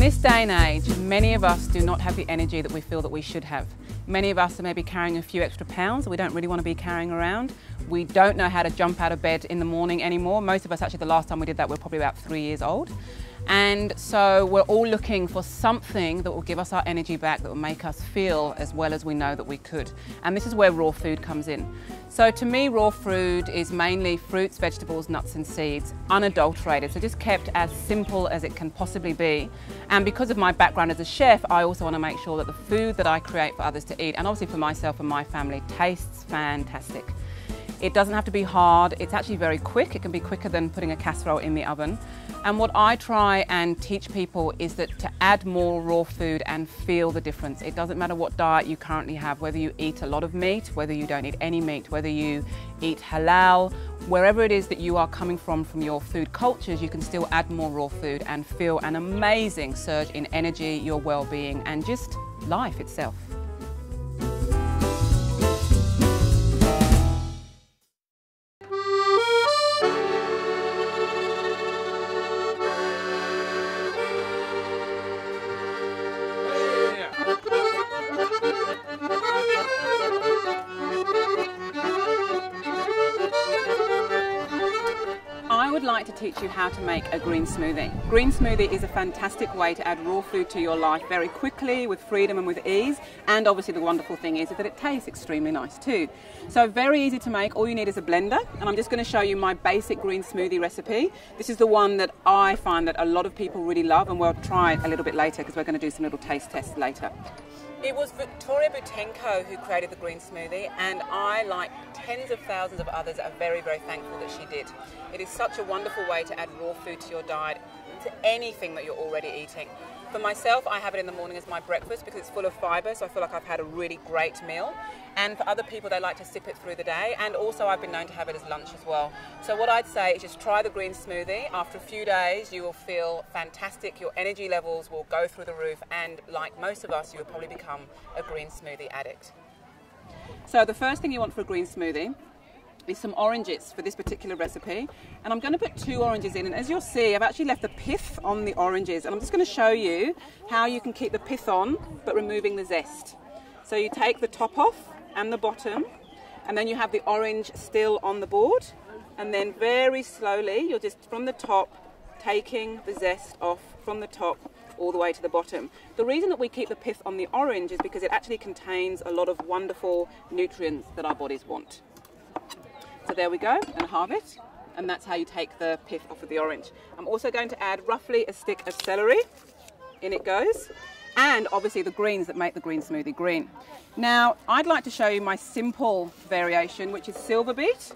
this day and age, many of us do not have the energy that we feel that we should have. Many of us are maybe carrying a few extra pounds that we don't really want to be carrying around. We don't know how to jump out of bed in the morning anymore. Most of us, actually, the last time we did that, we're probably about 3 years old. And so we're all looking for something that will give us our energy back, that will make us feel as well as we know that we could. And this is where raw food comes in. So to me, raw food is mainly fruits, vegetables, nuts and seeds, unadulterated, so just kept as simple as it can possibly be. And because of my background as a chef, I also want to make sure that the food that I create for others to eat, and obviously for myself and my family, tastes fantastic. It doesn't have to be hard, it's actually very quick. It can be quicker than putting a casserole in the oven. And what I try and teach people is that to add more raw food and feel the difference. It doesn't matter what diet you currently have, whether you eat a lot of meat, whether you don't eat any meat, whether you eat halal, wherever it is that you are coming from your food cultures, you can still add more raw food and feel an amazing surge in energy, your well-being, and just life itself. I would like to teach you how to make a green smoothie. Green smoothie is a fantastic way to add raw food to your life very quickly, with freedom and with ease. And obviously the wonderful thing is that it tastes extremely nice too. So very easy to make. All you need is a blender. And I'm just going to show you my basic green smoothie recipe. This is the one that I find that a lot of people really love, and we'll try it a little bit later because we're going to do some little taste tests later. It was Victoria Butenko who created the green smoothie, and I, like tens of thousands of others, are very, very thankful that she did. It is such a wonderful way to add raw food to your diet, to anything that you're already eating. For myself, I have it in the morning as my breakfast because it's full of fibre, so I feel like I've had a really great meal. And for other people, they like to sip it through the day, and also I've been known to have it as lunch as well. So what I'd say is just try the green smoothie. After a few days, you will feel fantastic. Your energy levels will go through the roof, and like most of us, you will probably become a green smoothie addict. So the first thing you want for a green smoothie is some oranges for this particular recipe, and I'm going to put 2 oranges in, and as you'll see, I've actually left the pith on the oranges, and I'm just going to show you how you can keep the pith on but removing the zest. So you take the top off and the bottom, and then you have the orange still on the board, and then very slowly you're just from the top taking the zest off from the top all the way to the bottom. The reason that we keep the pith on the orange is because it actually contains a lot of wonderful nutrients that our bodies want. So there we go, and halve it, and that's how you take the pith off of the orange. I'm also going to add roughly a stick of celery. In it goes, and obviously the greens that make the green smoothie green. Now, I'd like to show you my simple variation, which is silver beet,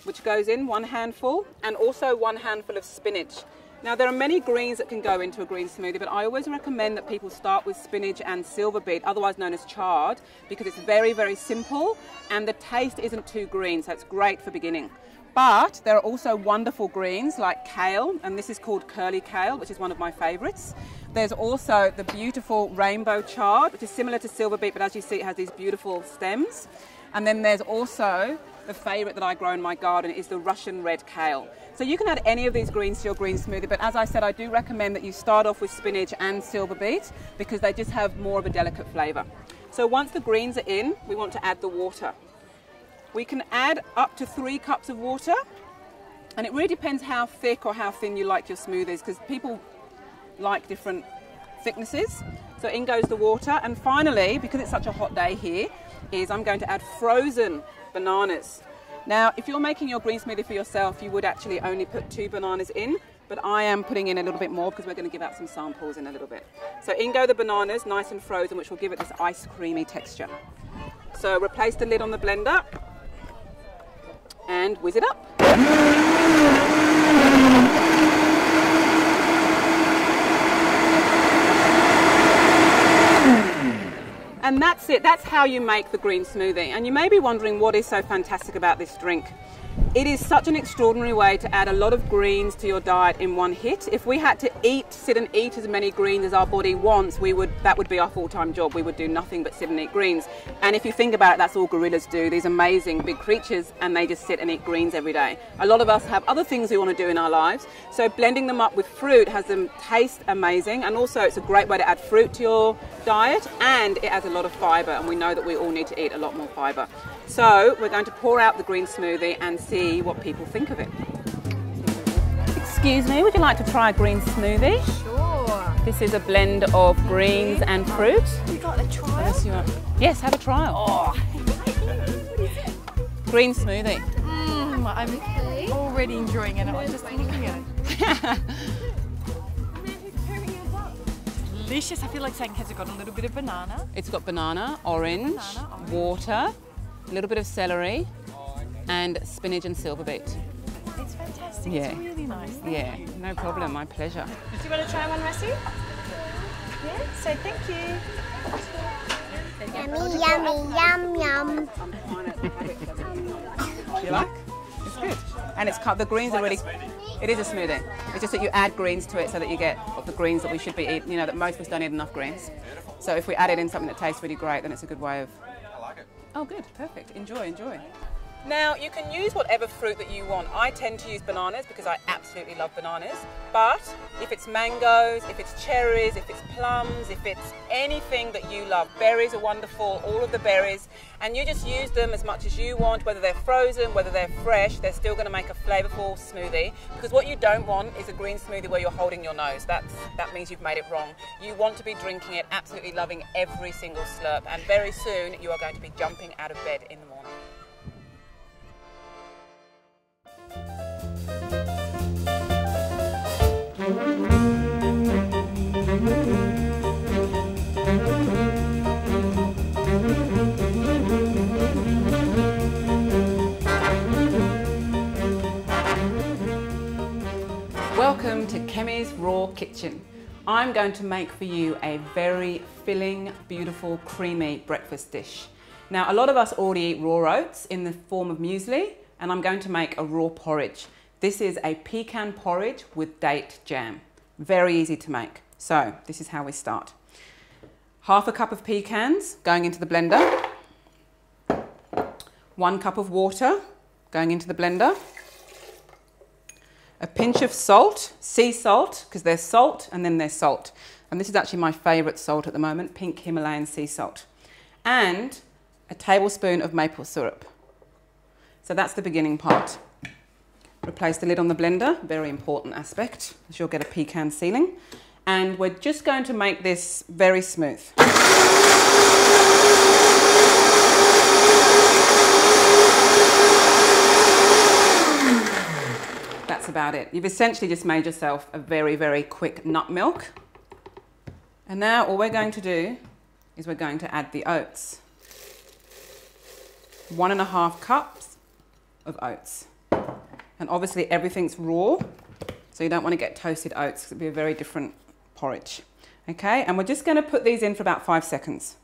which goes in 1 handful, and also 1 handful of spinach. Now, there are many greens that can go into a green smoothie, but I always recommend that people start with spinach and silver beet, otherwise known as chard, because it's very, very simple and the taste isn't too green, so it's great for beginning. But there are also wonderful greens like kale, and this is called curly kale, which is one of my favourites. There's also the beautiful rainbow chard, which is similar to silver beet, but as you see, it has these beautiful stems. And then there's also the favourite that I grow in my garden is the Russian red kale. So you can add any of these greens to your green smoothie, but as I said, I do recommend that you start off with spinach and silver beet because they just have more of a delicate flavour. So once the greens are in, we want to add the water. We can add up to 3 cups of water, and it really depends how thick or how thin you like your smoothies, because people like different thicknesses. So in goes the water, and finally, because it's such a hot day here, I'm going to add frozen bananas. Now, if you're making your green smoothie for yourself, you would actually only put 2 bananas in, but I am putting in a little bit more because we're going to give out some samples in a little bit. So in go the bananas, nice and frozen, which will give it this ice creamy texture. So replace the lid on the blender and whiz it up. And that's it, that's how you make the green smoothie. And you may be wondering what is so fantastic about this drink. It is such an extraordinary way to add a lot of greens to your diet in one hit. If we had to sit and eat as many greens as our body wants, that would be our full-time job. We would do nothing but sit and eat greens. And if you think about it, that's all gorillas do. These amazing big creatures, and they just sit and eat greens every day. A lot of us have other things we want to do in our lives, so blending them up with fruit has them taste amazing, and also it's a great way to add fruit to your diet, and it has a lot of fibre, and we know that we all need to eat a lot more fibre. So we're going to pour out the green smoothie and see what people think of it. Excuse me, would you like to try a green smoothie? Sure. This is a blend of greens and fruit. You got a trial? Yes, have a trial. Oh, what is it? Green smoothie. I'm already enjoying it. I'm just looking at it. Delicious. I feel like saying, has it got a little bit of banana? It's got banana, orange, water, a little bit of celery, and spinach and silver beet. It's fantastic. Yeah. It's really nice. Yeah, no problem. My pleasure. Do you want to try one, Messi? Yeah. So thank you. Yummy, yummy, yum, yum. Do you like? It's good. And the greens are really, it is a smoothie. It's just that you add greens to it so that you get the greens that we should be eating, that most of us don't eat enough greens. So if we add it in something that tastes really great, then it's a good way of... I like it. Oh, good. Perfect. Enjoy, enjoy. Now, you can use whatever fruit that you want. I tend to use bananas because I absolutely love bananas. But if it's mangoes, if it's cherries, if it's plums, if it's anything that you love, berries are wonderful, all of the berries, and you just use them as much as you want, whether they're frozen, whether they're fresh, they're still going to make a flavourful smoothie. Because what you don't want is a green smoothie where you're holding your nose. That means you've made it wrong. You want to be drinking it, absolutely loving every single slurp, and very soon you are going to be jumping out of bed in the morning. Welcome to KEMI's Raw Kitchen. I'm going to make for you a very filling, beautiful, creamy breakfast dish. Now, a lot of us already eat raw oats in the form of muesli, and I'm going to make a raw porridge. This is a pecan porridge with date jam. Very easy to make. So this is how we start. Half a cup of pecans going into the blender. 1 cup of water going into the blender. A pinch of salt, sea salt, because there's salt and then there's salt. And this is actually my favourite salt at the moment, pink Himalayan sea salt. And a tablespoon of maple syrup. So that's the beginning part. Replace the lid on the blender, very important aspect, as you'll get a pecan sealing. And we're just going to make this very smooth. That's about it. You've essentially just made yourself a very, very quick nut milk. And now all we're going to do is we're going to add the oats. 1.5 cups of oats. And obviously everything's raw, so you don't want to get toasted oats, because it'll be a very different porridge. Okay, and we're just going to put these in for about 5 seconds.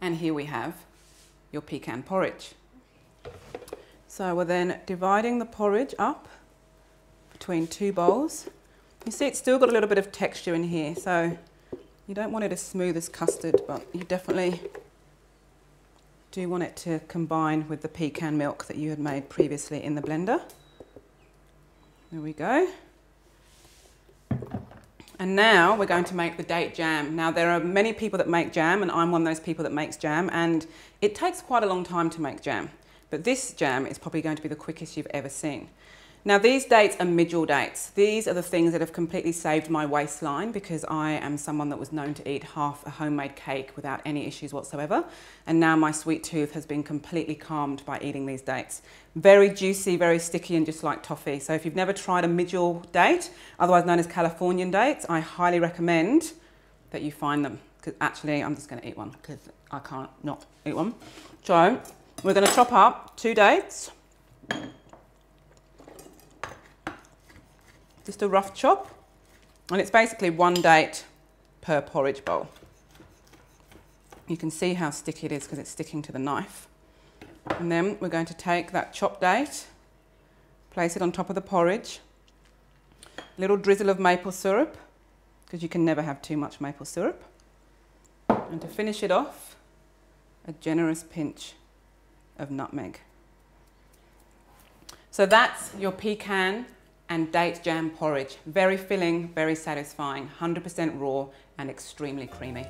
And here we have your pecan porridge. So we're then dividing the porridge up between 2 bowls. You see it's still got a little bit of texture in here, so you don't want it as smooth as custard, but you definitely do want it to combine with the pecan milk that you had made previously in the blender. There we go. And now we're going to make the date jam. Now there are many people that make jam, and I'm one of those people that makes jam, and it takes quite a long time to make jam. But this jam is probably going to be the quickest you've ever seen. Now these dates are midge dates. These are the things that have completely saved my waistline, because I am someone that was known to eat half a homemade cake without any issues whatsoever. And now my sweet tooth has been completely calmed by eating these dates. Very juicy, very sticky, and just like toffee. So if you've never tried a midge date, otherwise known as Californian dates, I highly recommend that you find them. Because actually, I'm just going to eat one because I can't not eat one. So we're going to chop up 2 dates. Just a rough chop, and it's basically 1 date per porridge bowl. You can see how sticky it is because it's sticking to the knife. And then we're going to take that chopped date, place it on top of the porridge, a little drizzle of maple syrup, because you can never have too much maple syrup. And to finish it off, a generous pinch of nutmeg. So that's your pecan and date jam porridge. Very filling, very satisfying, 100% raw and extremely creamy.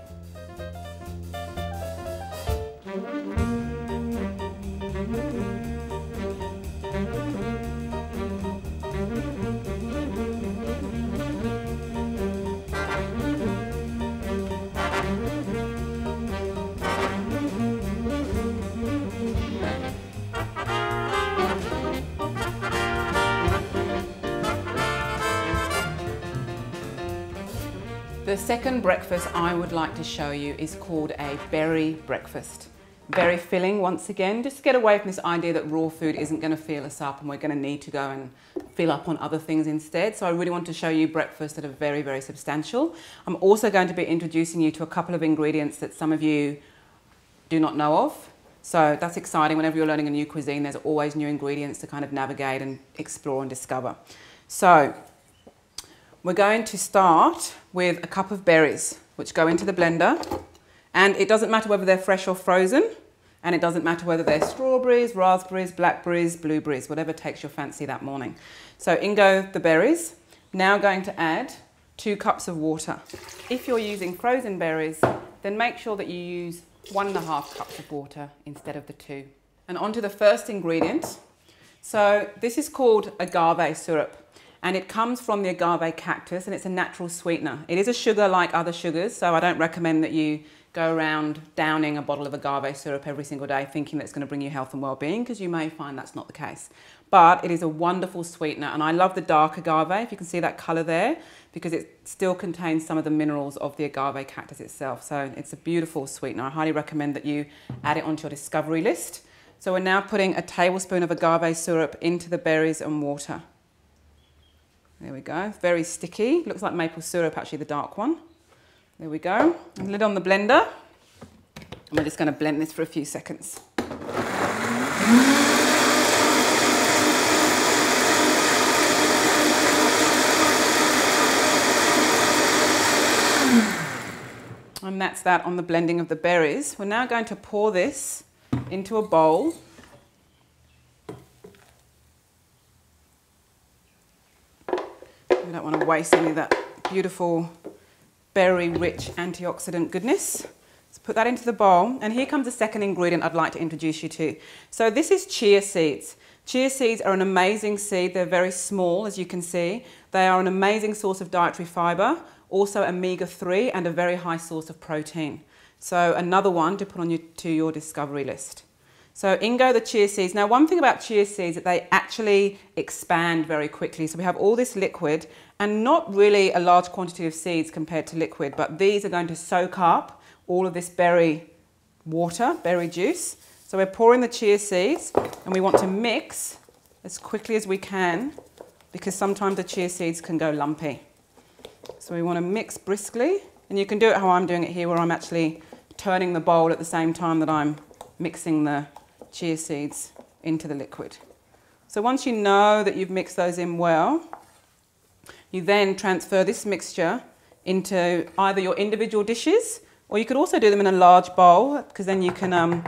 The second breakfast I would like to show you is called a berry breakfast. Very filling once again, just to get away from this idea that raw food isn't going to fill us up and we're going to need to go and fill up on other things instead. So I really want to show you breakfasts that are very, very substantial. I'm also going to be introducing you to a couple of ingredients that some of you do not know of. So that's exciting. Whenever you're learning a new cuisine, there's always new ingredients to kind of navigate and explore and discover. So we're going to start with a cup of berries, which go into the blender. And it doesn't matter whether they're fresh or frozen. And it doesn't matter whether they're strawberries, raspberries, blackberries, blueberries, whatever takes your fancy that morning. So in go the berries. Now going to add 2 cups of water. If you're using frozen berries, then make sure that you use 1.5 cups of water instead of the 2. And on to the first ingredient. So this is called agave syrup. And it comes from the agave cactus and it's a natural sweetener. It is a sugar like other sugars, so I don't recommend that you go around downing a bottle of agave syrup every single day thinking that it's going to bring you health and well-being, because you may find that's not the case. But it is a wonderful sweetener, and I love the dark agave, if you can see that colour there, because it still contains some of the minerals of the agave cactus itself. So it's a beautiful sweetener. I highly recommend that you add it onto your discovery list. So we're now putting a tablespoon of agave syrup into the berries and water. There we go, very sticky. Looks like maple syrup, actually, the dark one. There we go. And lid on the blender. And we're just going to blend this for a few seconds. And that's that on the blending of the berries. We're now going to pour this into a bowl. We don't want to waste any of that beautiful berry-rich antioxidant goodness. Let's put that into the bowl. And here comes the second ingredient I'd like to introduce you to. So this is chia seeds. Chia seeds are an amazing seed. They're very small, as you can see. They are an amazing source of dietary fibre, also omega-3, and a very high source of protein. So another one to put on to your discovery list. So in go the chia seeds. Now, one thing about chia seeds is that they actually expand very quickly. So we have all this liquid and not really a large quantity of seeds compared to liquid, but these are going to soak up all of this berry water, berry juice. So we're pouring the chia seeds and we want to mix as quickly as we can, because sometimes the chia seeds can go lumpy. So we want to mix briskly, and you can do it how I'm doing it here, where I'm actually turning the bowl at the same time that I'm mixing the chia seeds into the liquid. So once you know that you've mixed those in well, you then transfer this mixture into either your individual dishes, or you could also do them in a large bowl, because then you can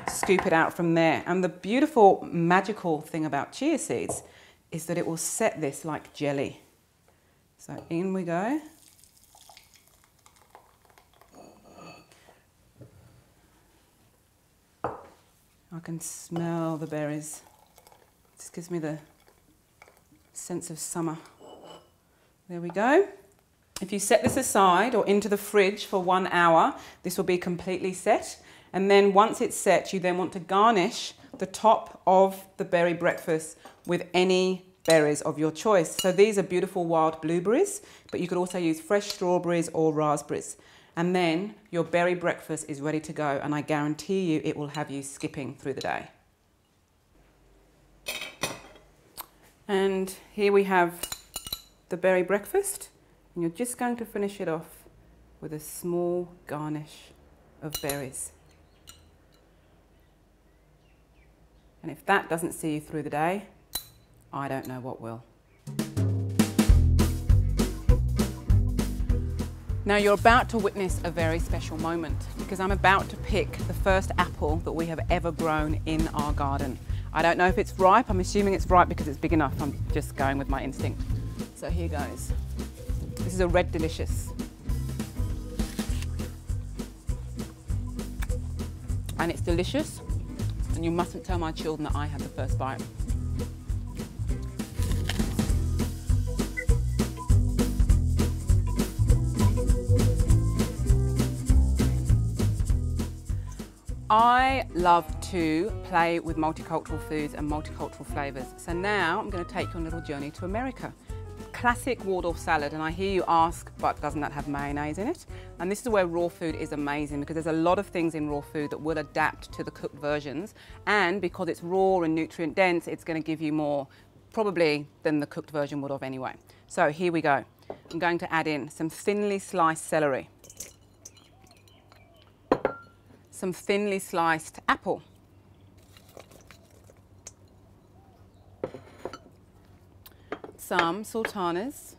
scoop it out from there. And the beautiful, magical thing about chia seeds is that it will set this like jelly. So in we go. I can smell the berries. This gives me the sense of summer. There we go. If you set this aside or into the fridge for 1 hour, this will be completely set. And then once it's set, you then want to garnish the top of the berry breakfast with any berries of your choice. So these are beautiful wild blueberries, but you could also use fresh strawberries or raspberries. And then your berry breakfast is ready to go, and I guarantee you it will have you skipping through the day. And here we have the berry breakfast, and you're just going to finish it off with a small garnish of berries. And if that doesn't see you through the day, I don't know what will. Now you're about to witness a very special moment because I'm about to pick the first apple that we have ever grown in our garden. I don't know if it's ripe. I'm assuming it's ripe because it's big enough. I'm just going with my instinct. So here goes. This is a Red Delicious. And it's delicious. And you mustn't tell my children that I had the first bite. I love to play with multicultural foods and multicultural flavours. So now I'm going to take you on a little journey to America. Classic Waldorf salad, and I hear you ask, but doesn't that have mayonnaise in it? And this is where raw food is amazing because there's a lot of things in raw food that will adapt to the cooked versions, and because it's raw and nutrient dense, it's going to give you more probably than the cooked version would have anyway. So here we go. I'm going to add in some thinly sliced celery, some thinly sliced apple, some sultanas,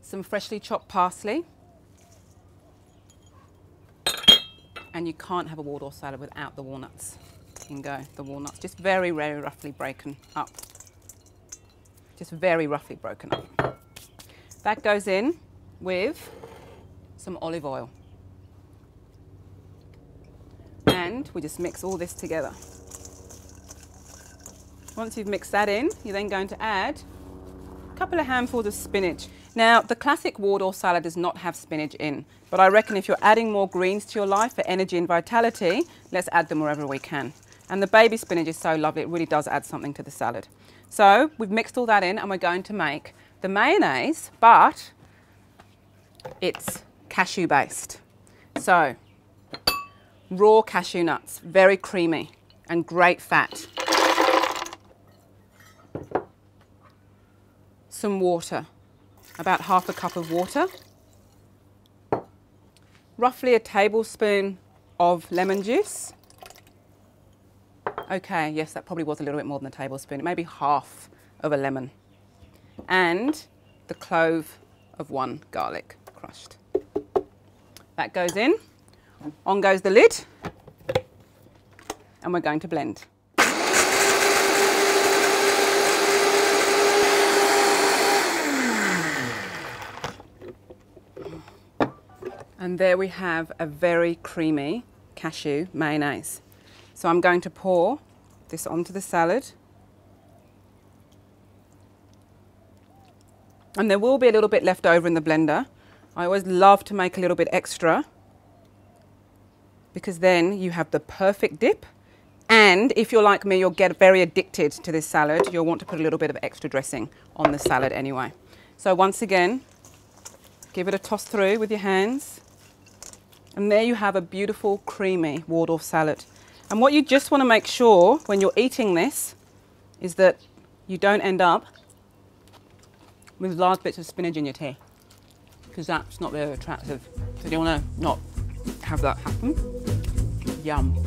some freshly chopped parsley, and you can't have a Waldorf salad without the walnuts. You can go, the walnuts, just very, very roughly broken up. Just very roughly broken up. That goes in with some olive oil. And we just mix all this together. Once you've mixed that in, you're then going to add a couple of handfuls of spinach. Now, the classic Waldorf salad does not have spinach in, but I reckon if you're adding more greens to your life for energy and vitality, let's add them wherever we can. And the baby spinach is so lovely, it really does add something to the salad. So we've mixed all that in and we're going to make the mayonnaise, but it's cashew based. So raw cashew nuts, very creamy and great fat. Some water, about half a cup of water, roughly a tablespoon of lemon juice. Okay, yes, that probably was a little bit more than a tablespoon, maybe half of a lemon, and the clove of one garlic crushed. That goes in, on goes the lid, and we're going to blend. And there we have a very creamy cashew mayonnaise. So I'm going to pour this onto the salad. And there will be a little bit left over in the blender. I always love to make a little bit extra because then you have the perfect dip. And if you're like me, you'll get very addicted to this salad. You'll want to put a little bit of extra dressing on the salad anyway. So once again, give it a toss through with your hands. And there you have a beautiful, creamy Waldorf salad. And what you just want to make sure when you're eating this is that you don't end up with large bits of spinach in your tea, because that's not very attractive. So you want to not have that happen. Yum.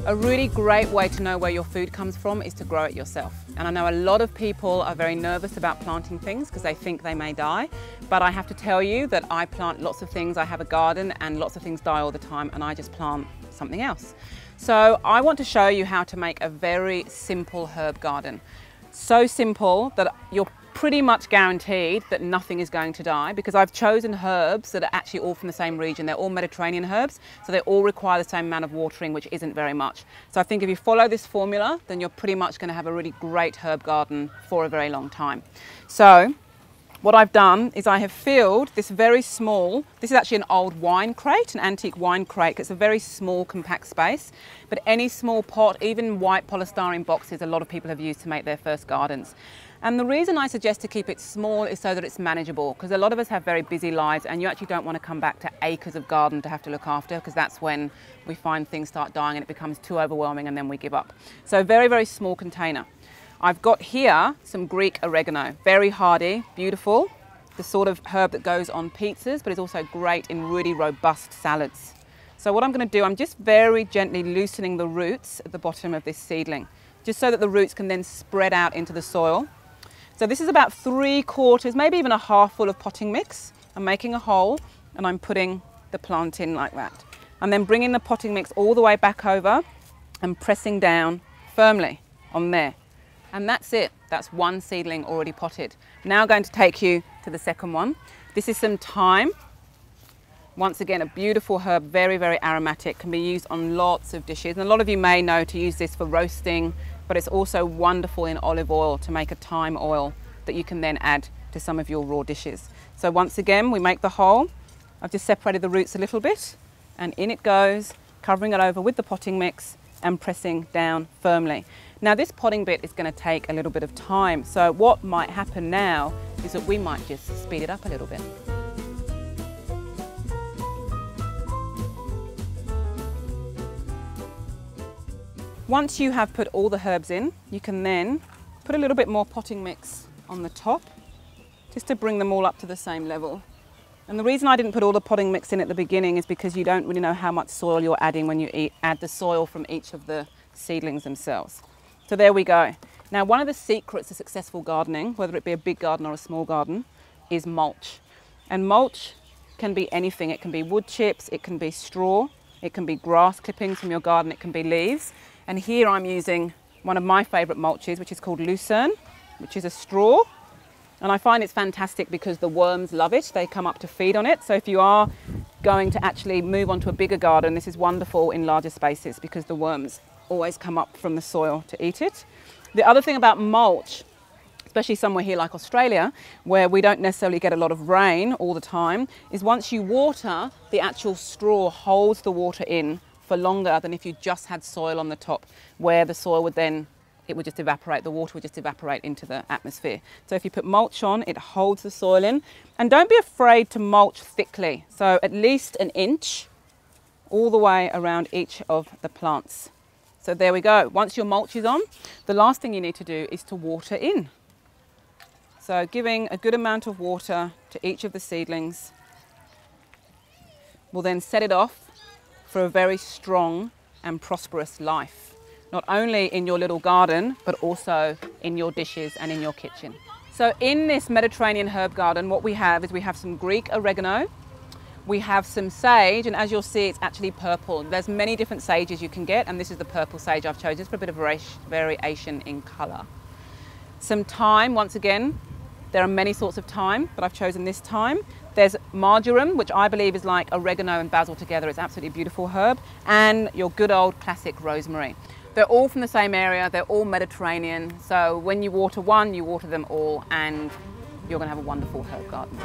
A really great way to know where your food comes from is to grow it yourself. And I know a lot of people are very nervous about planting things because they think they may die. But I have to tell you that I plant lots of things. I have a garden and lots of things die all the time, and I just plant something else. So I want to show you how to make a very simple herb garden. So simple that you're pretty much guaranteed that nothing is going to die, because I've chosen herbs that are actually all from the same region. They're all Mediterranean herbs, so they all require the same amount of watering, which isn't very much. So I think if you follow this formula, then you're pretty much going to have a really great herb garden for a very long time. So what I've done is I have filled this very small, this is actually an old wine crate, an antique wine crate. It's a very small, compact space, but any small pot, even white polystyrene boxes, a lot of people have used to make their first gardens. And the reason I suggest to keep it small is so that it's manageable, because a lot of us have very busy lives and you actually don't want to come back to acres of garden to have to look after, because that's when we find things start dying and it becomes too overwhelming and then we give up. So very, very small container. I've got here some Greek oregano, very hardy, beautiful, the sort of herb that goes on pizzas, but is also great in really robust salads. So what I'm going to do, I'm just very gently loosening the roots at the bottom of this seedling, just so that the roots can then spread out into the soil. So this is about 3/4, maybe even a half full of potting mix. I'm making a hole and I'm putting the plant in like that. I'm then bringing the potting mix all the way back over and pressing down firmly on there. And that's it. That's one seedling already potted. Now going to take you to the second one. This is some thyme. Once again, a beautiful herb, very, very aromatic, can be used on lots of dishes. And a lot of you may know to use this for roasting, but it's also wonderful in olive oil to make a thyme oil that you can then add to some of your raw dishes. So once again, we make the hole. I've just separated the roots a little bit and in it goes, covering it over with the potting mix and pressing down firmly. Now this potting bit is going to take a little bit of time, so what might happen now is that we might just speed it up a little bit. Once you have put all the herbs in, you can then put a little bit more potting mix on the top, just to bring them all up to the same level. And the reason I didn't put all the potting mix in at the beginning is because you don't really know how much soil you're adding when you add the soil from each of the seedlings themselves. So there we go. Now one of the secrets of successful gardening, whether it be a big garden or a small garden, is mulch. And mulch can be anything. It can be wood chips, it can be straw, it can be grass clippings from your garden, it can be leaves. And here I'm using one of my favourite mulches, which is called lucerne, which is a straw. And I find it's fantastic because the worms love it. They come up to feed on it. So if you are going to actually move on to a bigger garden, this is wonderful in larger spaces because the worms always come up from the soil to eat it. The other thing about mulch, especially somewhere here like Australia, where we don't necessarily get a lot of rain all the time, is once you water, the actual straw holds the water in for longer than if you just had soil on the top, where the soil would then, it would just evaporate, the water would just evaporate into the atmosphere. So if you put mulch on, it holds the soil in. And don't be afraid to mulch thickly, so at least 1 inch all the way around each of the plants. So there we go. Once your mulch is on, the last thing you need to do is to water in. So giving a good amount of water to each of the seedlings will then set it off for a very strong and prosperous life, not only in your little garden, but also in your dishes and in your kitchen. So in this Mediterranean herb garden, what we have is we have some Greek oregano, we have some sage, and as you'll see, it's actually purple. There's many different sages you can get, and this is the purple sage I've chosen, just for a bit of variation in colour. Some thyme, once again, there are many sorts of thyme, but I've chosen this thyme. There's marjoram, which I believe is like oregano and basil together. It's absolutely a beautiful herb. And your good old classic rosemary. They're all from the same area, they're all Mediterranean, so when you water one, you water them all, and you're going to have a wonderful herb garden.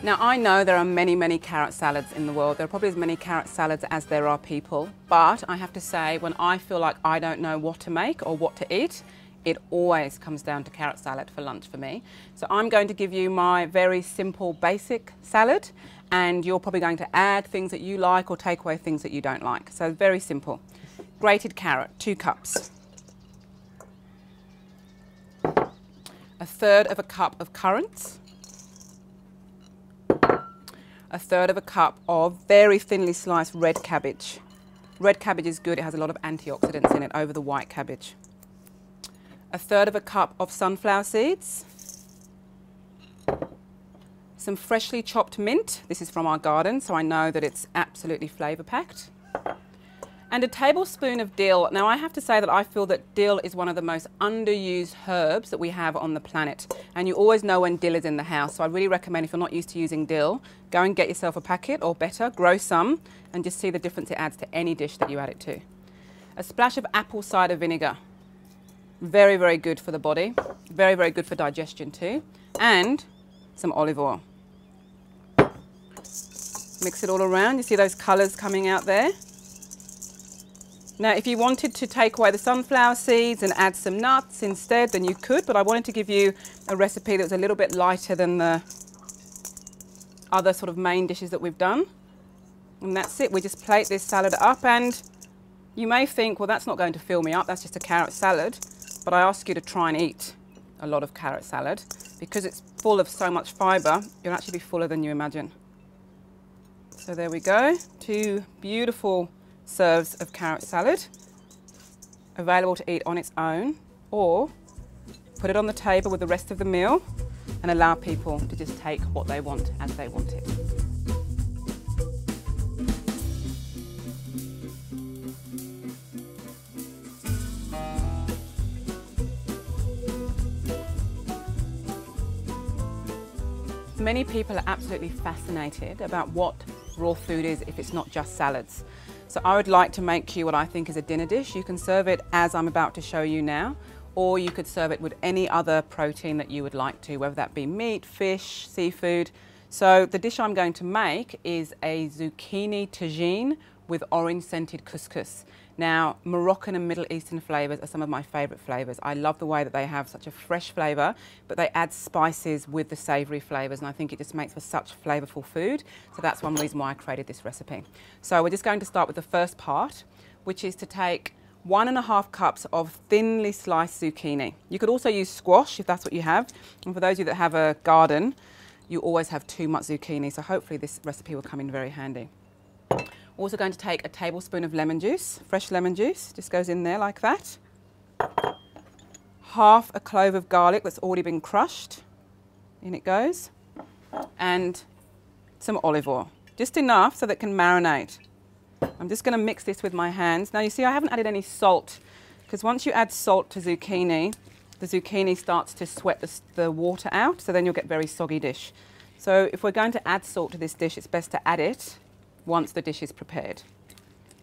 Now I know there are many, many carrot salads in the world. There are probably as many carrot salads as there are people, but I have to say when I feel like I don't know what to make or what to eat, it always comes down to carrot salad for lunch for me. So I'm going to give you my very simple basic salad, and you're probably going to add things that you like or take away things that you don't like. So very simple. Grated carrot, 2 cups. 1/3 of a cup of currants. 1/3 of a cup of very thinly sliced red cabbage. Red cabbage is good, it has a lot of antioxidants in it over the white cabbage. 1/3 of a cup of sunflower seeds. Some freshly chopped mint. This is from our garden, so I know that it's absolutely flavour packed. And a tablespoon of dill. Now I have to say that I feel that dill is one of the most underused herbs that we have on the planet. And you always know when dill is in the house. So I really recommend, if you're not used to using dill, go and get yourself a packet, or better, grow some, and just see the difference it adds to any dish that you add it to. A splash of apple cider vinegar. Very, very good for the body. Very, very good for digestion too. And some olive oil. Mix it all around. You see those colours coming out there? Now, if you wanted to take away the sunflower seeds and add some nuts instead, then you could, but I wanted to give you a recipe that was a little bit lighter than the other sort of main dishes that we've done. And that's it. We just plate this salad up, and you may think, well, that's not going to fill me up, that's just a carrot salad. But I ask you to try and eat a lot of carrot salad, because it's full of so much fibre, you'll actually be fuller than you imagine. So there we go, 2 beautiful serves of carrot salad, available to eat on its own, or put it on the table with the rest of the meal and allow people to just take what they want as they want it. Many people are absolutely fascinated about what raw food is if it's not just salads. So I would like to make you what I think is a dinner dish. You can serve it as I'm about to show you now, or you could serve it with any other protein that you would like to, whether that be meat, fish, seafood. So the dish I'm going to make is a zucchini tagine with orange scented couscous. Now, Moroccan and Middle Eastern flavours are some of my favourite flavours. I love the way that they have such a fresh flavour, but they add spices with the savoury flavours, and I think it just makes for such flavourful food. So that's one reason why I created this recipe. So we're just going to start with the first part, which is to take 1.5 cups of thinly sliced zucchini. You could also use squash if that's what you have. And for those of you that have a garden, you always have too much zucchini, so hopefully this recipe will come in very handy. Also going to take a tablespoon of lemon juice, fresh lemon juice, just goes in there like that. Half a clove of garlic that's already been crushed, in it goes. And some olive oil, just enough so that it can marinate. I'm just going to mix this with my hands. Now you see I haven't added any salt, because once you add salt to zucchini, the zucchini starts to sweat the water out, so then you'll get very soggy dish. So if we're going to add salt to this dish, it's best to add it once the dish is prepared.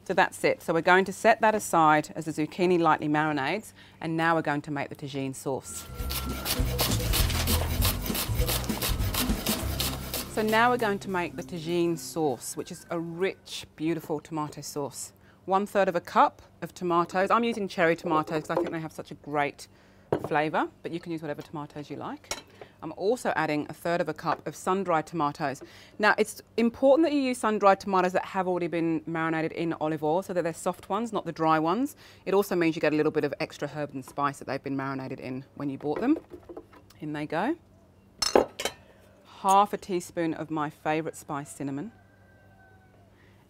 So that's it. So we're going to set that aside as the zucchini lightly marinades, and now we're going to make the tagine sauce. So now we're going to make the tagine sauce, which is a rich, beautiful tomato sauce. 1/3 of a cup of tomatoes. I'm using cherry tomatoes because I think they have such a great flavour, but you can use whatever tomatoes you like. I'm also adding 1/3 of a cup of sun-dried tomatoes. Now, it's important that you use sun-dried tomatoes that have already been marinated in olive oil so that they're soft ones, not the dry ones. It also means you get a little bit of extra herb and spice that they've been marinated in when you bought them. In they go. 1/2 teaspoon of my favourite spice, cinnamon.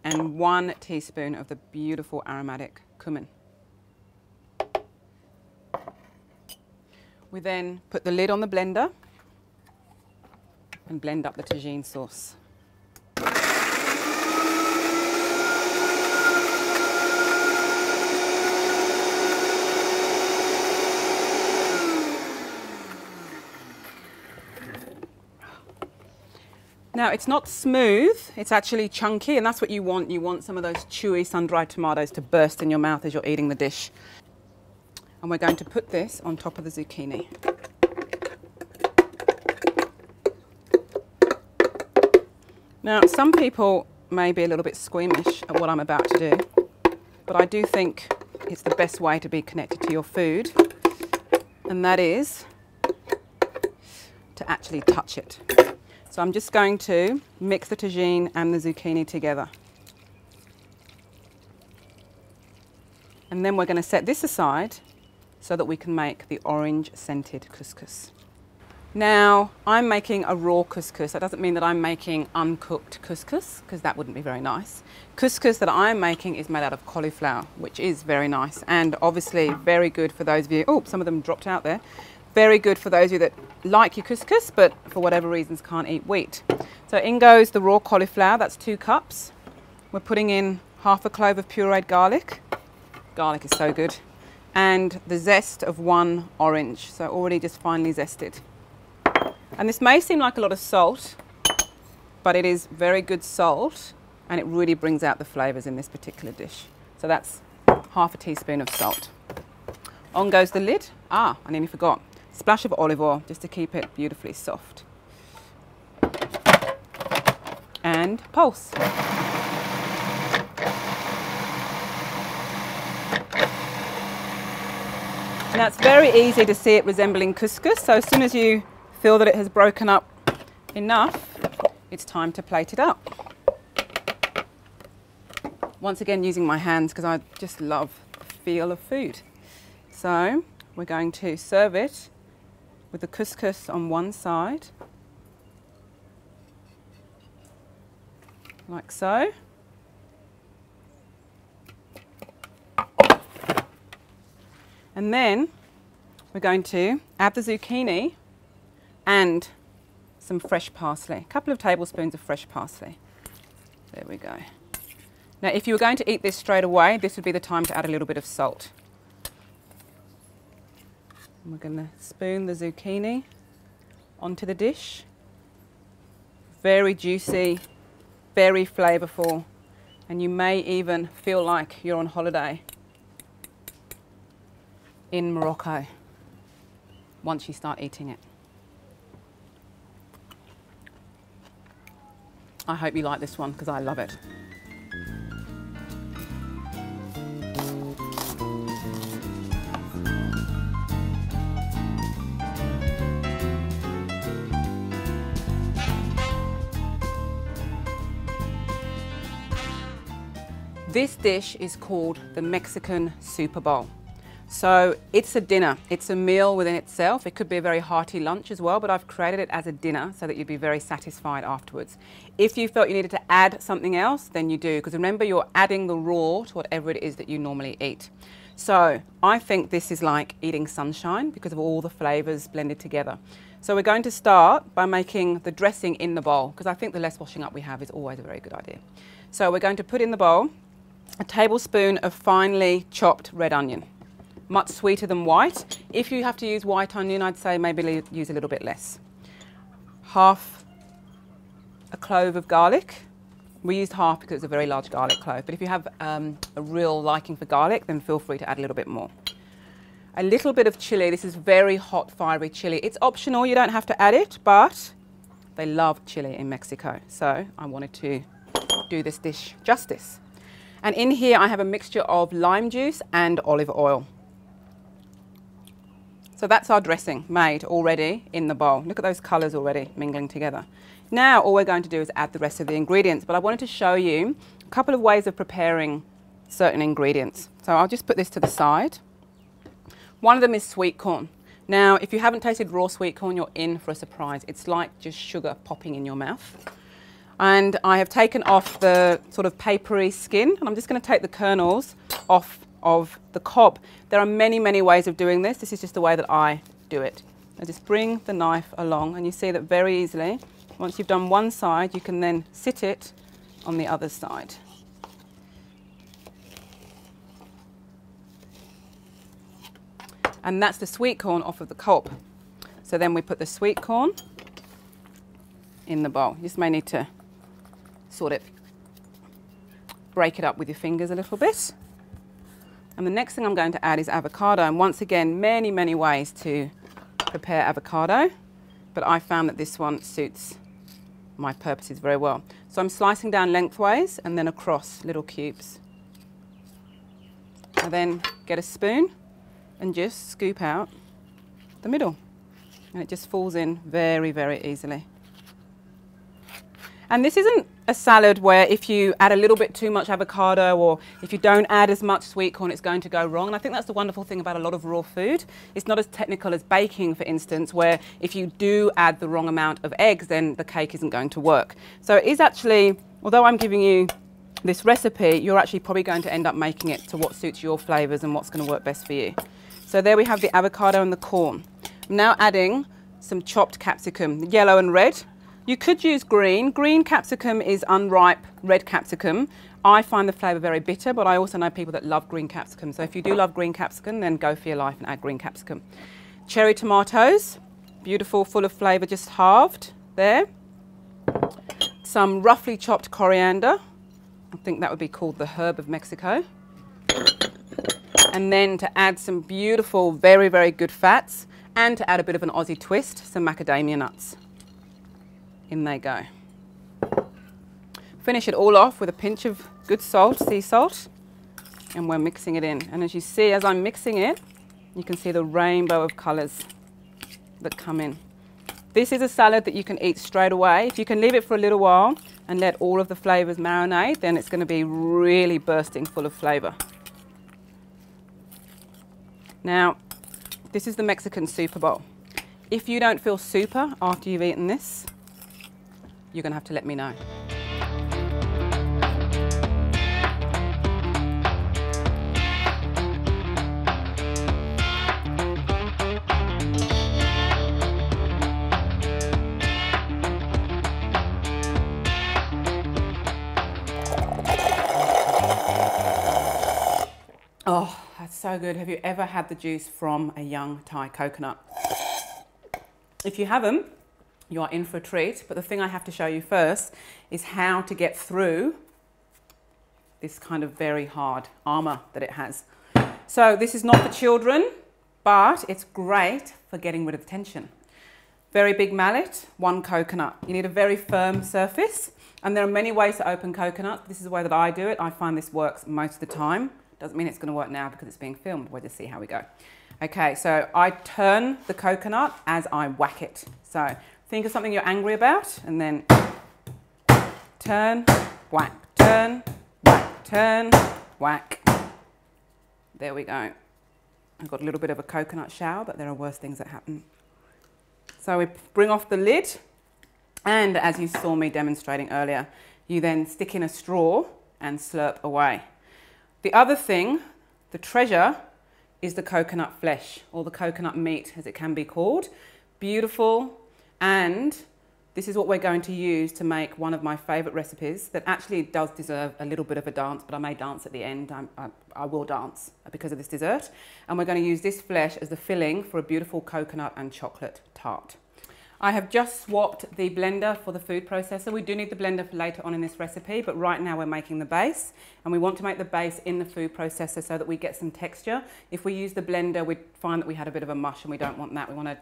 And 1 teaspoon of the beautiful aromatic cumin. We then put the lid on the blender and blend up the tagine sauce. Now, it's not smooth, it's actually chunky, and that's what you want. You want some of those chewy sun-dried tomatoes to burst in your mouth as you're eating the dish. And we're going to put this on top of the zucchini. Now, some people may be a little bit squeamish at what I'm about to do, but I do think it's the best way to be connected to your food, and that is to actually touch it. So I'm just going to mix the tagine and the zucchini together. And then we're going to set this aside so that we can make the orange scented couscous. Now, I'm making a raw couscous. That doesn't mean that I'm making uncooked couscous, because that wouldn't be very nice. Couscous that I'm making is made out of cauliflower, which is very nice, and obviously very good for those of you, oh, some of them dropped out there, very good for those of you that like your couscous, but for whatever reasons can't eat wheat. So in goes the raw cauliflower, that's 2 cups. We're putting in half a clove of pureed garlic. Garlic is so good. And the zest of 1 orange, so already just finely zested. And this may seem like a lot of salt, but it is very good salt, and it really brings out the flavours in this particular dish. So that's half a teaspoon of salt. On goes the lid. I nearly forgot. Splash of olive oil, just to keep it beautifully soft. And pulse. Now it's very easy to see it resembling couscous, so as soon as you feel that it has broken up enough, it's time to plate it up. Once again using my hands because I just love the feel of food. So we're going to serve it with the couscous on one side, like so. And then we're going to add the zucchini and some fresh parsley, a couple of tablespoons of fresh parsley. There we go. Now if you were going to eat this straight away, this would be the time to add a little bit of salt. And we're going to spoon the zucchini onto the dish. Very juicy, very flavourful, and you may even feel like you're on holiday in Morocco once you start eating it. I hope you like this one because I love it. This dish is called the Mexican Super Bowl. So it's a dinner, it's a meal within itself. It could be a very hearty lunch as well, but I've created it as a dinner so that you'd be very satisfied afterwards. If you felt you needed to add something else, then you do, because remember you're adding the raw to whatever it is that you normally eat. So I think this is like eating sunshine because of all the flavours blended together. So we're going to start by making the dressing in the bowl, because I think the less washing up we have is always a very good idea. So we're going to put in the bowl a tablespoon of finely chopped red onion. Much sweeter than white. If you have to use white onion, I'd say maybe use a little bit less. Half a clove of garlic. We used half because it's a very large garlic clove, but if you have a real liking for garlic, then feel free to add a little bit more. A little bit of chili. This is very hot, fiery chili. It's optional, you don't have to add it, but they love chili in Mexico, so I wanted to do this dish justice. And in here I have a mixture of lime juice and olive oil. So that's our dressing made already in the bowl. Look at those colours already mingling together. Now all we're going to do is add the rest of the ingredients, but I wanted to show you a couple of ways of preparing certain ingredients. So I'll just put this to the side. One of them is sweet corn. Now if you haven't tasted raw sweet corn, you're in for a surprise. It's like just sugar popping in your mouth. And I have taken off the sort of papery skin, and I'm just going to take the kernels off of the cob. There are many, many ways of doing this. This is just the way that I do it. I just bring the knife along, and you see that very easily, once you've done one side, you can then sit it on the other side. And that's the sweet corn off of the cob. So then we put the sweet corn in the bowl. You just may need to sort of break it up with your fingers a little bit. And the next thing I'm going to add is avocado. And once again, many, many ways to prepare avocado, but I found that this one suits my purposes very well. So I'm slicing down lengthways and then across little cubes. I then get a spoon and just scoop out the middle. And it just falls in very, very easily. And this isn't a salad where if you add a little bit too much avocado or if you don't add as much sweet corn, it's going to go wrong. And I think that's the wonderful thing about a lot of raw food. It's not as technical as baking, for instance, where if you do add the wrong amount of eggs, then the cake isn't going to work. So it is actually, although I'm giving you this recipe, you're actually probably going to end up making it to what suits your flavours and what's going to work best for you. So there we have the avocado and the corn. I'm now adding some chopped capsicum, yellow and red. You could use green. Green capsicum is unripe red capsicum. I find the flavour very bitter, but I also know people that love green capsicum. So if you do love green capsicum, then go for your life and add green capsicum. Cherry tomatoes, beautiful, full of flavour, just halved there. Some roughly chopped coriander. I think that would be called the herb of Mexico. And then to add some beautiful, very, very good fats, and to add a bit of an Aussie twist, some macadamia nuts. In they go. Finish it all off with a pinch of good salt, sea salt, and we're mixing it in. And as you see, as I'm mixing it, you can see the rainbow of colours that come in. This is a salad that you can eat straight away. If you can leave it for a little while and let all of the flavours marinate, then it's going to be really bursting full of flavour. Now, this is the Mexican Super Bowl. If you don't feel super after you've eaten this, you're going to have to let me know. Oh, that's so good. Have you ever had the juice from a young Thai coconut? If you haven't, you are in for a treat. But the thing I have to show you first is how to get through this kind of very hard armour that it has. So this is not for children, but it's great for getting rid of the tension. Very big mallet, one coconut. You need a very firm surface. And there are many ways to open coconut. This is the way that I do it. I find this works most of the time. Doesn't mean it's going to work now because it's being filmed. We'll just see how we go. Okay, so I turn the coconut as I whack it. So think of something you're angry about and then turn, whack, turn, whack, turn, whack. There we go. I've got a little bit of a coconut shower, but there are worse things that happen. So we bring off the lid, and as you saw me demonstrating earlier, you then stick in a straw and slurp away. The other thing, the treasure, is the coconut flesh, or the coconut meat as it can be called. Beautiful, and this is what we're going to use to make one of my favourite recipes that actually does deserve a little bit of a dance, but I may dance at the end. I will dance because of this dessert. And we're going to use this flesh as the filling for a beautiful coconut and chocolate tart. I have just swapped the blender for the food processor. We do need the blender for later on in this recipe, but right now we're making the base, and we want to make the base in the food processor so that we get some texture. If we use the blender, we'd find that we had a bit of a mush, and we don't want that. We want to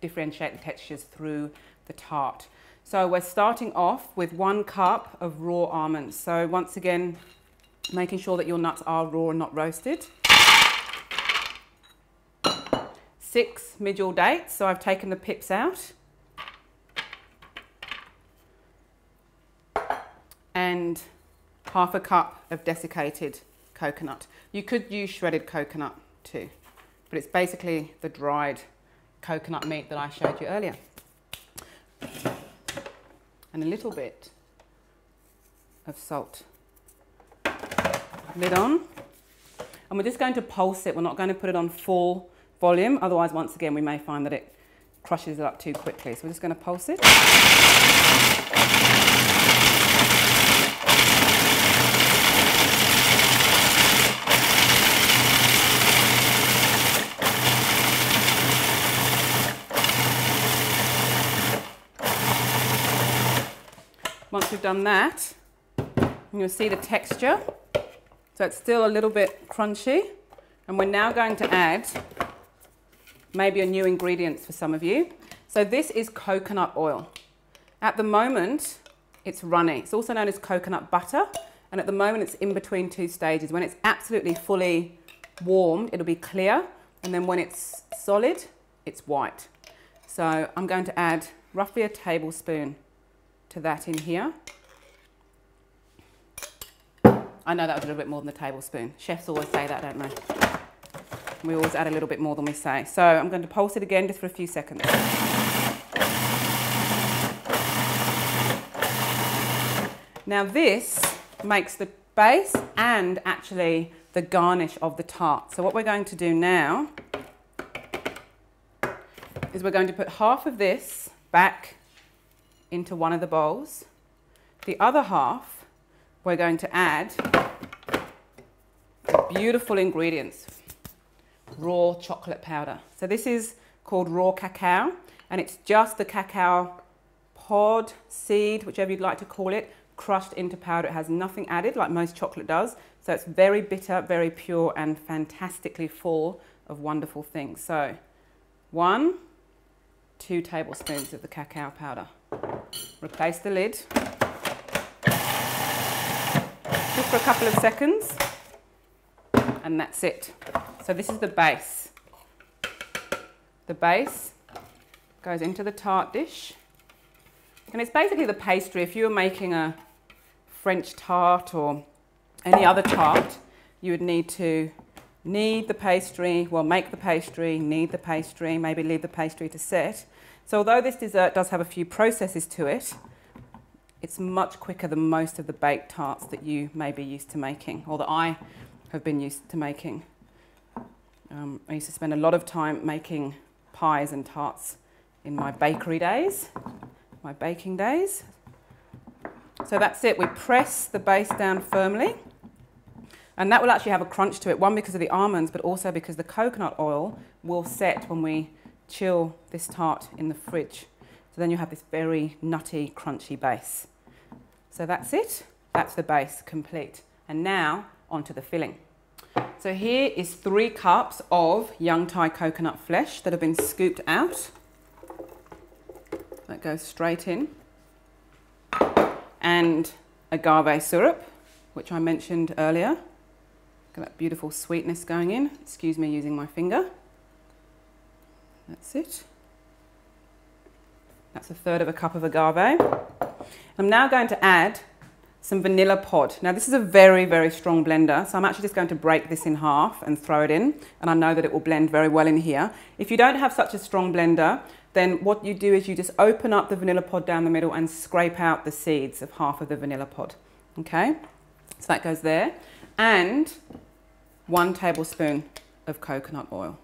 differentiate the textures through the tart. So we're starting off with 1 cup of raw almonds. So once again, making sure that your nuts are raw and not roasted. 6 medjool dates, so I've taken the pips out. And half a cup of desiccated coconut. You could use shredded coconut too, but it's basically the dried coconut meat that I showed you earlier. And a little bit of salt. Lid on. And we're just going to pulse it. We're not going to put it on full volume, otherwise once again we may find that it crushes it up too quickly. So we're just going to pulse it. Once we've done that, you'll see the texture. So it's still a little bit crunchy. And we're now going to add maybe a new ingredient for some of you. So this is coconut oil. At the moment, it's runny. It's also known as coconut butter. And at the moment, it's in between 2 stages. When it's absolutely fully warmed, it'll be clear. And then when it's solid, it's white. So I'm going to add roughly a tablespoon to that in here. I know that was a little bit more than a tablespoon. Chefs always say that, don't they? We always add a little bit more than we say. So I'm going to pulse it again just for a few seconds. Now this makes the base and actually the garnish of the tart. So what we're going to do now is we're going to put half of this back into one of the bowls. The other half, we're going to add beautiful ingredients, raw chocolate powder. So this is called raw cacao, and it's just the cacao pod, seed, whichever you'd like to call it, crushed into powder. It has nothing added like most chocolate does. So it's very bitter, very pure, and fantastically full of wonderful things. So 1, 2 tablespoons of the cacao powder. Replace the lid. Just for a couple of seconds. And that's it. So this is the base. The base goes into the tart dish. And it's basically the pastry. If you were making a French tart or any other tart, you would need to knead the pastry, well, make the pastry, knead the pastry, maybe leave the pastry to set. So although this dessert does have a few processes to it, it's much quicker than most of the baked tarts that you may be used to making, or that I have been used to making. I used to spend a lot of time making pies and tarts in my bakery days, my baking days. So that's it. We press the base down firmly, and that will actually have a crunch to it, one because of the almonds, but also because the coconut oil will set when we chill this tart in the fridge. So then you have this very nutty, crunchy base. So that's it. That's the base complete. And now onto the filling. So here is 3 cups of young Thai coconut flesh that have been scooped out. That goes straight in. And agave syrup, which I mentioned earlier. Look at that beautiful sweetness going in. Excuse me using my finger. That's it. That's 1/3 cup of agave. I'm now going to add some vanilla pod. Now this is a very, very strong blender, so I'm actually just going to break this in half and throw it in, and I know that it will blend very well in here. If you don't have such a strong blender, then what you do is you just open up the vanilla pod down the middle and scrape out the seeds of half of the vanilla pod. Okay, so that goes there. And 1 tablespoon of coconut oil.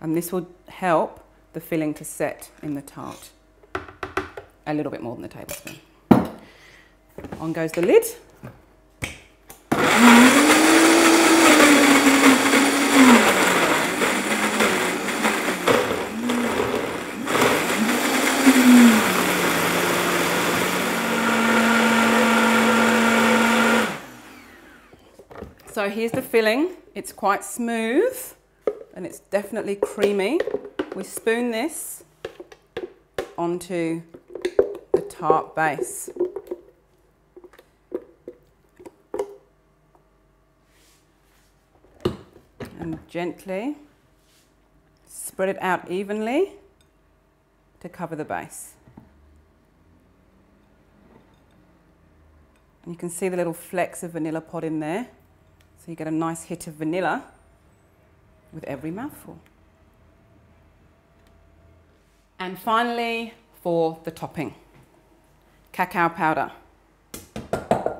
And this will help the filling to set in the tart. A little bit more than a tablespoon. On goes the lid. So here's the filling. It's quite smooth and it's definitely creamy. We spoon this onto the tart base. And gently spread it out evenly to cover the base. And you can see the little flecks of vanilla pod in there. So you get a nice hit of vanilla with every mouthful. And finally, for the topping, cacao powder.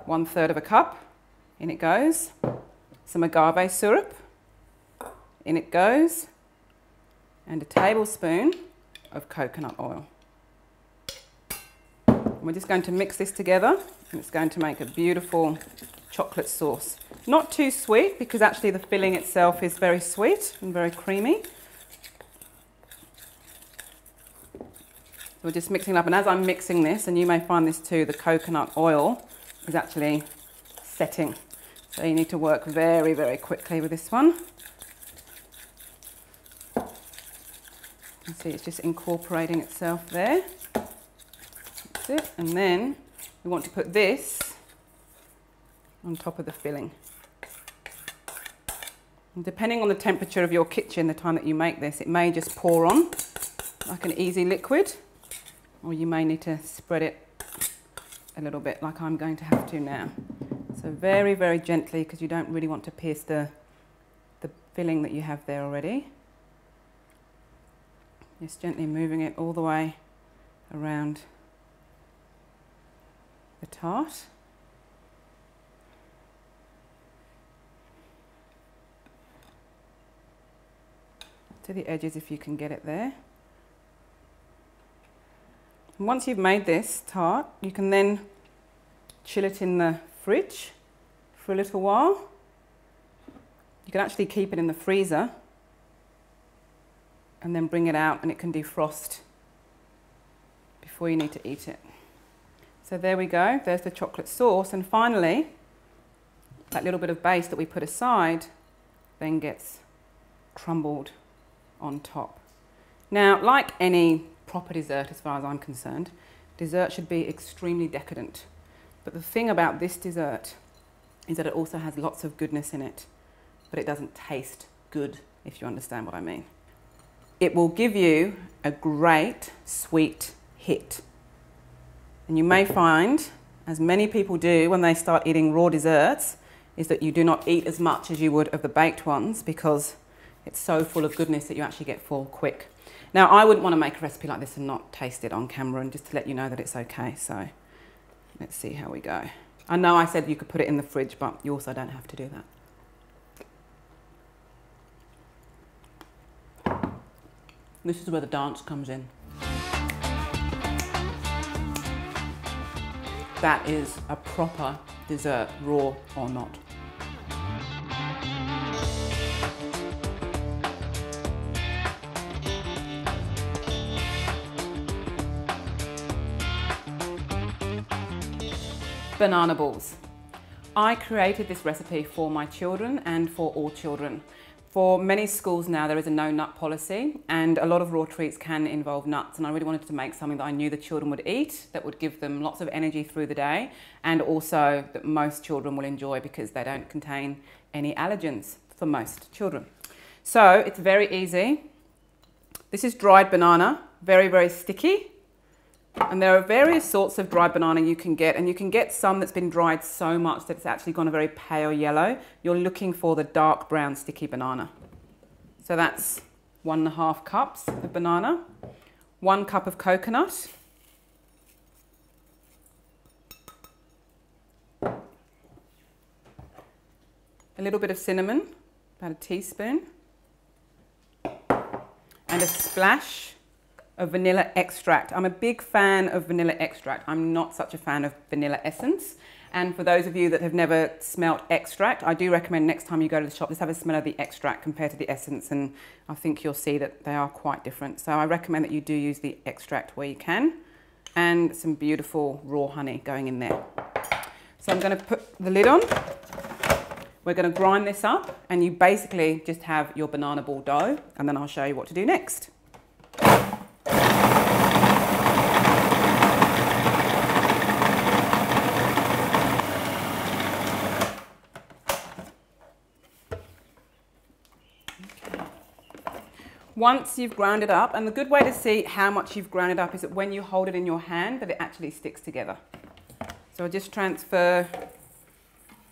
1/3 cup, in it goes. Some agave syrup, in it goes. And a tablespoon of coconut oil. And we're just going to mix this together, and it's going to make a beautiful chocolate sauce. Not too sweet, because actually the filling itself is very sweet and very creamy. We're just mixing it up, and as I'm mixing this, and you may find this too, the coconut oil is actually setting. So you need to work very, very quickly with this one. You can see it's just incorporating itself there. That's it. And then we want to put this on top of the filling. And depending on the temperature of your kitchen, the time that you make this, it may just pour on like an easy liquid, or you may need to spread it a little bit like I'm going to have to now. So very, very gently, because you don't really want to pierce the filling that you have there already. Just gently moving it all the way around the tart. To the edges if you can get it there. And once you've made this tart, you can then chill it in the fridge for a little while. You can actually keep it in the freezer and then bring it out and it can defrost before you need to eat it. So there we go, there's the chocolate sauce, and finally that little bit of base that we put aside then gets crumbled on top. Now, like any proper dessert as far as I'm concerned, dessert should be extremely decadent. But the thing about this dessert is that it also has lots of goodness in it, but it doesn't taste good, if you understand what I mean. It will give you a great sweet hit. And you may find, as many people do when they start eating raw desserts, is that you do not eat as much as you would of the baked ones because it's so full of goodness that you actually get full quick. Now, I wouldn't want to make a recipe like this and not taste it on camera, and just to let you know that it's okay. So let's see how we go. I know I said you could put it in the fridge, but you also don't have to do that. This is where the dance comes in. That is a proper dessert, raw or not. Banana balls. I created this recipe for my children and for all children. For many schools now there is a no nut policy, and a lot of raw treats can involve nuts, and I really wanted to make something that I knew the children would eat, that would give them lots of energy through the day, and also that most children will enjoy because they don't contain any allergens for most children. So it's very easy. This is dried banana, very, very sticky. And there are various sorts of dried banana you can get, and you can get some that's been dried so much that it's actually gone a very pale yellow. You're looking for the dark brown sticky banana. So that's 1.5 cups of banana, 1 cup of coconut, a little bit of cinnamon, about a teaspoon, and a splash of vanilla extract. I'm a big fan of vanilla extract. I'm not such a fan of vanilla essence. And for those of you that have never smelt extract, I do recommend next time you go to the shop, just have a smell of the extract compared to the essence, and I think you'll see that they are quite different. So I recommend that you do use the extract where you can, and some beautiful raw honey going in there. So I'm going to put the lid on. We're going to grind this up, and you basically just have your banana ball dough, and then I'll show you what to do next. Once you've ground it up, and the good way to see how much you've ground it up is that when you hold it in your hand, that it actually sticks together. So I'll just transfer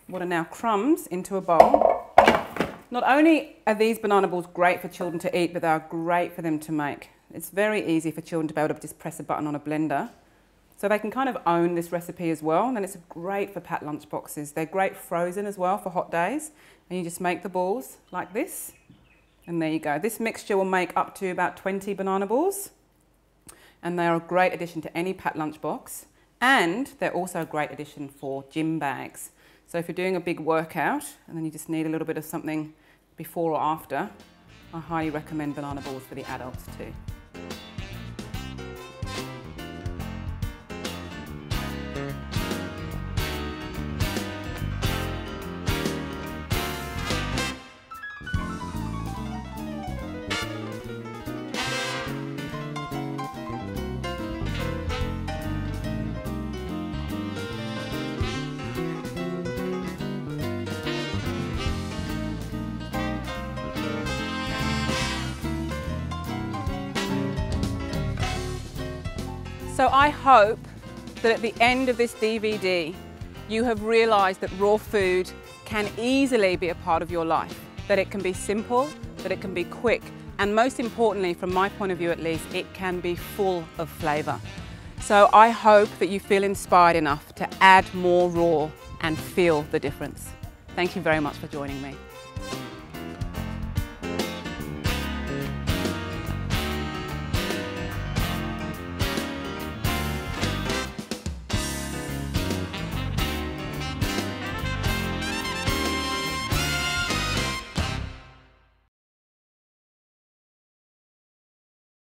what are now crumbs into a bowl. Not only are these banana balls great for children to eat, but they are great for them to make. It's very easy for children to be able to just press a button on a blender. So they can kind of own this recipe as well, and then it's great for packed lunch boxes. They're great frozen as well for hot days, and you just make the balls like this. And there you go. This mixture will make up to about 20 banana balls, and they are a great addition to any packed lunchbox, and they're also a great addition for gym bags. So if you're doing a big workout and then you just need a little bit of something before or after, I highly recommend banana balls for the adults too. So I hope that at the end of this DVD, you have realised that raw food can easily be a part of your life, that it can be simple, that it can be quick, and most importantly, from my point of view at least, it can be full of flavour. So I hope that you feel inspired enough to add more raw and feel the difference. Thank you very much for joining me.